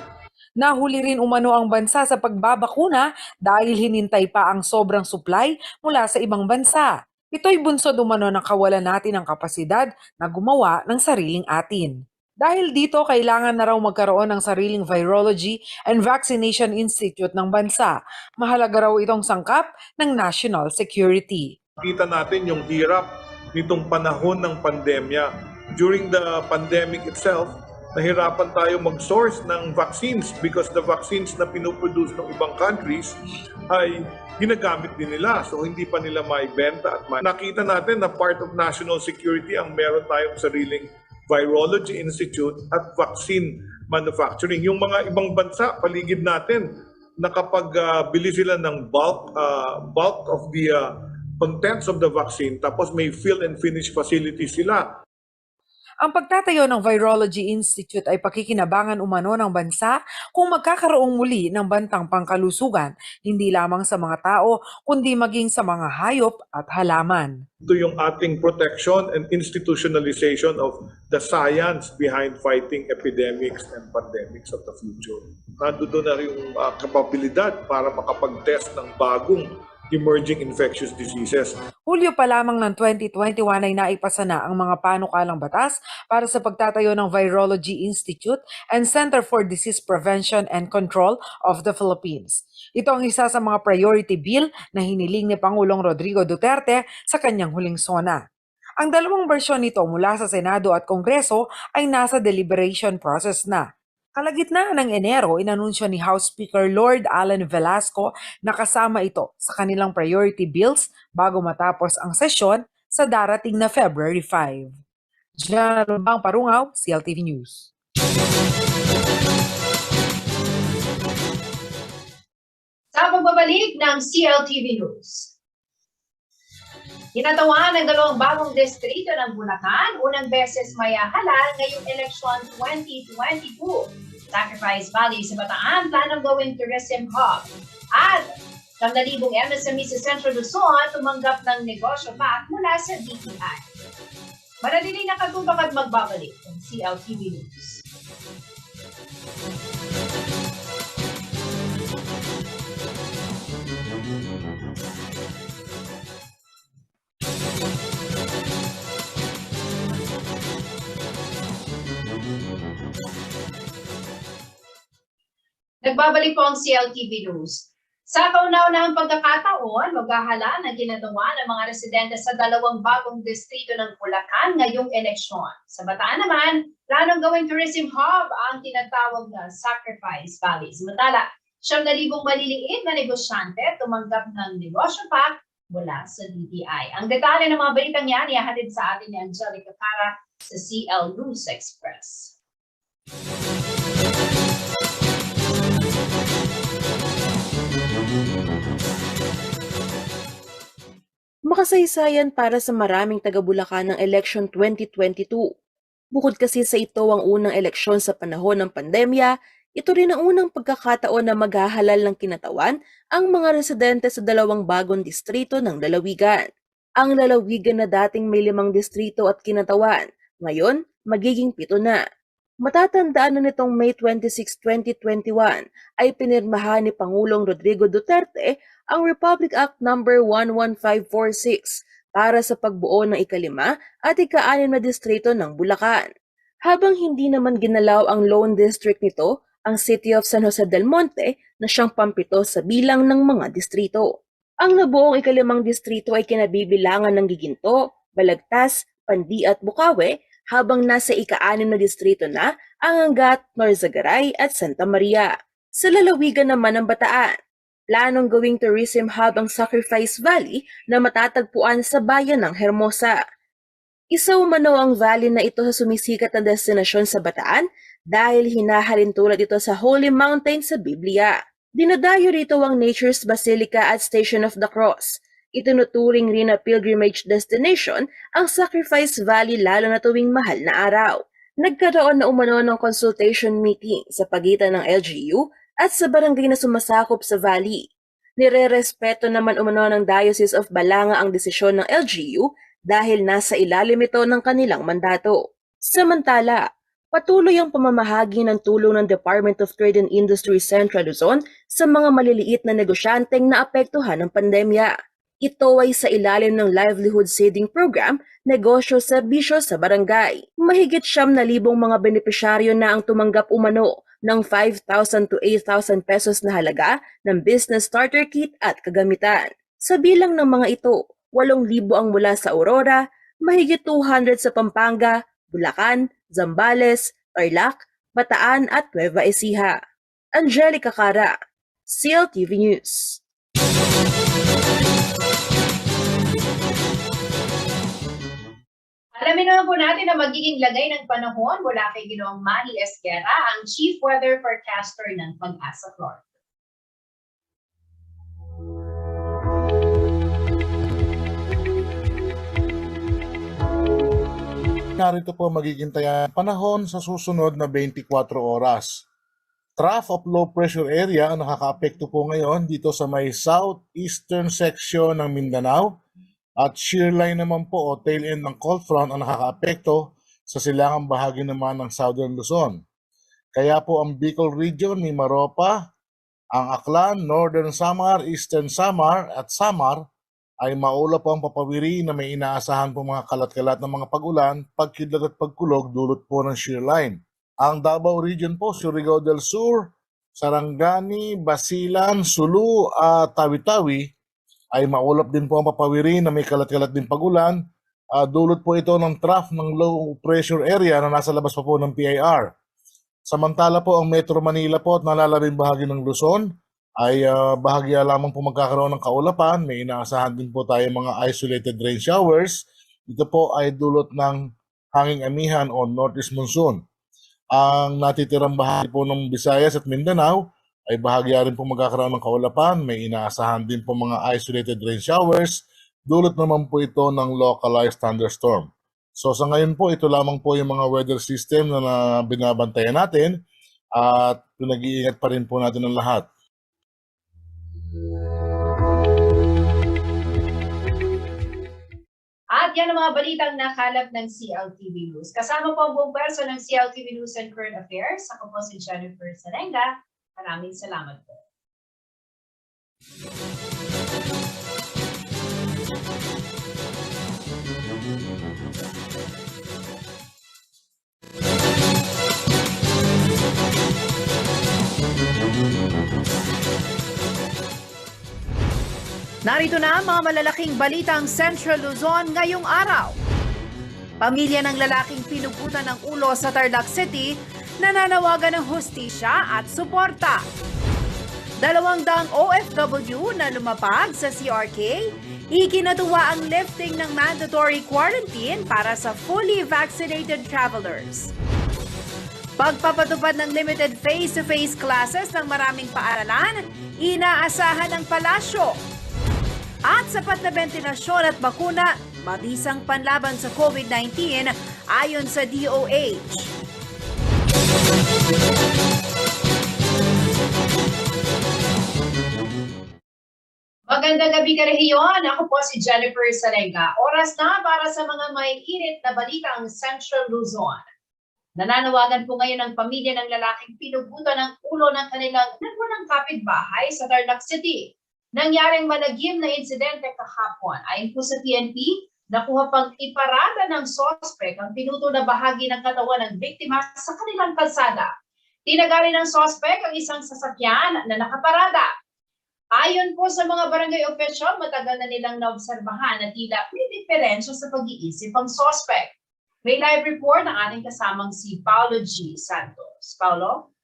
Nahuli rin umano ang bansa sa pagbabakuna dahil hinintay pa ang sobrang supply mula sa ibang bansa. Ito'y bunsod umano ng kawalan natin ng kapasidad na gumawa ng sariling atin. Dahil dito, kailangan na raw magkaroon ng sariling Virology and Vaccination Institute ng bansa. Mahalaga raw itong sangkap ng national security. Kita natin yung hirap nitong panahon ng pandemya. During the pandemic itself, nahirapan tayo mag-source ng vaccines because the vaccines na pinoproduce ng ibang countries ay ginagamit din nila. So hindi pa nila maibenta at nakita natin na part of national security ang meron tayong sariling Virology Institute at vaccine manufacturing. Yung mga ibang bansa paligid natin nakapag-bili sila ng bulk of the contents of the vaccine tapos may fill and finish facilities sila. Ang pagtatayo ng Virology Institute ay pakikinabangan umano ng bansa kung magkakaroong muli ng bantang pangkalusugan, hindi lamang sa mga tao, kundi maging sa mga hayop at halaman. Ito yung ating protection and institutionalization of the science behind fighting epidemics and pandemics of the future. Nandoon na rin yung kapabilidad para makapag-test ng bagong emerging infectious diseases. Hulyo pa lamang ng 2021 ay naipasa na ang mga panukalang batas para sa pagtatayo ng Virology Institute and Center for Disease Prevention and Control of the Philippines. Ito ang isa sa mga priority bill na hiniling ni Pangulong Rodrigo Duterte sa kanyang huling sona. Ang dalawang bersyon nito mula sa Senado at Kongreso ay nasa deliberation process na. Kalagitnaan ng Enero, inanunsyo ni House Speaker Lord Alan Velasco na kasama ito sa kanilang priority bills bago matapos ang sesyon sa darating na February 5. Diyan Rumbang Parungaw, CLTV News. Sa pagbabalik ng CLTV News. Ginatawan ng dalawang bagong distrito ng Bulacan, unang beses mayahalal ngayong eleksyon 2022. Sacrifice Valley sa Bataan, planong gawing tourism hub. At 100,000 MSME sa Central Luzon tumanggap ng negosyo pact mula sa DTI. Manatiling nakatubak at magbabalik ng CLTV News. Nagbabalik po ang CLTV News. Sa kauna-unahang pagkakataon, maghahala ng ginagawa ng mga residente sa dalawang bagong distrito ng Bulacan ngayong eleksyon. Sa Bataan naman, planong gawing tourism hub ang tinatawag na Sacrifice Valley. Samantala, 100,000 maliliit na negosyante tumanggap ng negosyo pact mula sa DTI. Ang detalye ng mga balitang yan ihahatid sa atin ni Angelica Cara sa CL News Express. Makasaysayan para sa maraming taga-Bulacan ng election 2022. Bukod kasi sa ito ang unang eleksyon sa panahon ng pandemya, ito rin ang unang pagkakataon na maghahalal ng kinatawan ang mga residente sa dalawang bagong distrito ng lalawigan. Ang lalawigan na dating may 5 distrito at kinatawan, ngayon magiging 7 na. Matatandaan na nitong May 26, 2021 ay pinirmahan ni Pangulong Rodrigo Duterte ang Republic Act No. 11546 para sa pagbuo ng ika-5 at ika-6 na distrito ng Bulacan. Habang hindi naman ginalaw ang lone district nito, ang City of San Jose del Monte na siyang pampito sa bilang ng mga distrito. Ang nabuong ika-5 distrito ay kinabibilangan ng Giginto, Balagtas, Pandi at Bukawi, habang nasa ika-6 na distrito na ang Angat, Norzagaray at Santa Maria. Sa lalawigan naman ng Bataan, planong gawing tourism hub ang Sacrifice Valley na matatagpuan sa bayan ng Hermosa. Isa umano ang valley na ito sa sumisikat na destinasyon sa Bataan dahil hinahalin tulad ito sa Holy Mountain sa Biblia. Dinadayo rito ang Nature's Basilica at Station of the Cross. Itinuturing rin na pilgrimage destination ang Sacrifice Valley lalo na tuwing mahal na araw. Nagkaroon na umano ng consultation meeting sa pagitan ng LGU at sa barangay na sumasakop sa valley. Nire-respeto naman umano ng Diocese of Balanga ang desisyon ng LGU dahil nasa ilalim ito ng kanilang mandato. Samantala, patuloy ang pamamahagi ng tulong ng Department of Trade and Industry Central Luzon sa mga maliliit na negosyanteng naapektuhan ng pandemya. Ito ay sa ilalim ng Livelihood Seeding Program, negosyo serbisyo sa barangay. Mahigit 7,000 mga benepisyaryo na ang tumanggap umano ng 5,000 to 8,000 pesos na halaga ng business starter kit at kagamitan. Sa bilang ng mga ito, 8,000 ang mula sa Aurora, mahigit 200 sa Pampanga, Bulacan, Zambales, Tarlac, Bataan at Nueva Ecija. Angelica Cara, CLTV News. Alamin naman po natin na magiging lagay ng panahon mula kay Ginoong Manny Esguerra, ang Chief Weather Forecaster ng Pag-asa Florida. Narito po magiging panahon sa susunod na 24 oras. Trough of low pressure area ang nakakaapekto po ngayon dito sa may southeastern section ng Mindanao. At shear line naman po o tail end ng cold front ang nakakaapekto sa silangang bahagi naman ng southern Luzon. Kaya po ang Bicol region ni Maropa, ang Aklan, Northern Samar, Eastern Samar at Samar ay maulap po ang papawiri na may inaasahan po mga kalat-kalat ng mga pag-ulan, pagkidlat at pagkulog dulot po ng shear line. Ang Davao region po, Surigao del Sur, Sarangani, Basilan, Sulu at Tawi-Tawi ay maulap din po ang papawiri na may kalat-kalat din pag-ulan. Dulot po ito ng trough ng low pressure area na nasa labas pa po ng PIR. Samantala po ang Metro Manila po at nalalabing bahagi ng Luzon ay bahagya lamang po magkakaroon ng kaulapan. May inaasahan din po tayo mga isolated rain showers. Ito po ay dulot ng hanging amihan o northeast monsoon. Ang natitirang bahagi po ng Visayas at Mindanao ay bahagya rin po magkakaroon ng kaulapan. May inaasahan din po mga isolated rain showers. Dulot naman po ito ng localized thunderstorm. So sa ngayon po, ito lamang po yung mga weather system na binabantayan natin at pinag-iingat pa rin po natin ang lahat. At yan ang mga balitang nakalap ng CLTV News. Kasama po ang buong pwersa ng CLTV News and Current Affairs. Ako po si Jennifer Sarenga. Maraming salamat po. Narito na ang mga malalaking balitang Central Luzon ngayong araw. Pamilya ng lalaking pinugutan ng ulo sa Tarlac City nananawagan ng hustisya at suporta. 200 OFW na lumapag sa CRK, ikinatuwa ang lifting ng mandatory quarantine para sa fully vaccinated travelers. Pagpapatupad ng limited face-to-face classes ng maraming paaralan, inaasahan ng palasyo. At sapat na bentilasyon at bakuna, mabisang panlaban sa COVID-19 ayon sa DOH. Magandang gabi ka rehiyon. Ako po si Jennifer Sarenga. Oras na para sa mga may init na balitang Central Luzon. Nananawagan po ngayon ang pamilya ng lalaking pinugutan ng ulo ng kanilang nagwalang kapitbahay sa Tarlac City. Nangyaring malagim na insidente kahapon. Ayon po sa PNP, nakuha pang iparada ng sospek ang pinuto na bahagi ng katawan ng biktima sa kanilang kalsada. Tinagali ng sospek ang isang sasakyan na nakaparada. Ayon po sa mga barangay official, matagal na nilang naobserbahan na tila may diferensya sa pag-iisip ang sospek. May live report ng ating kasamang si Paulo G. Santos. Paulo?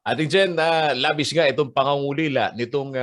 Ating Jen, labis nga itong pangangulila nitong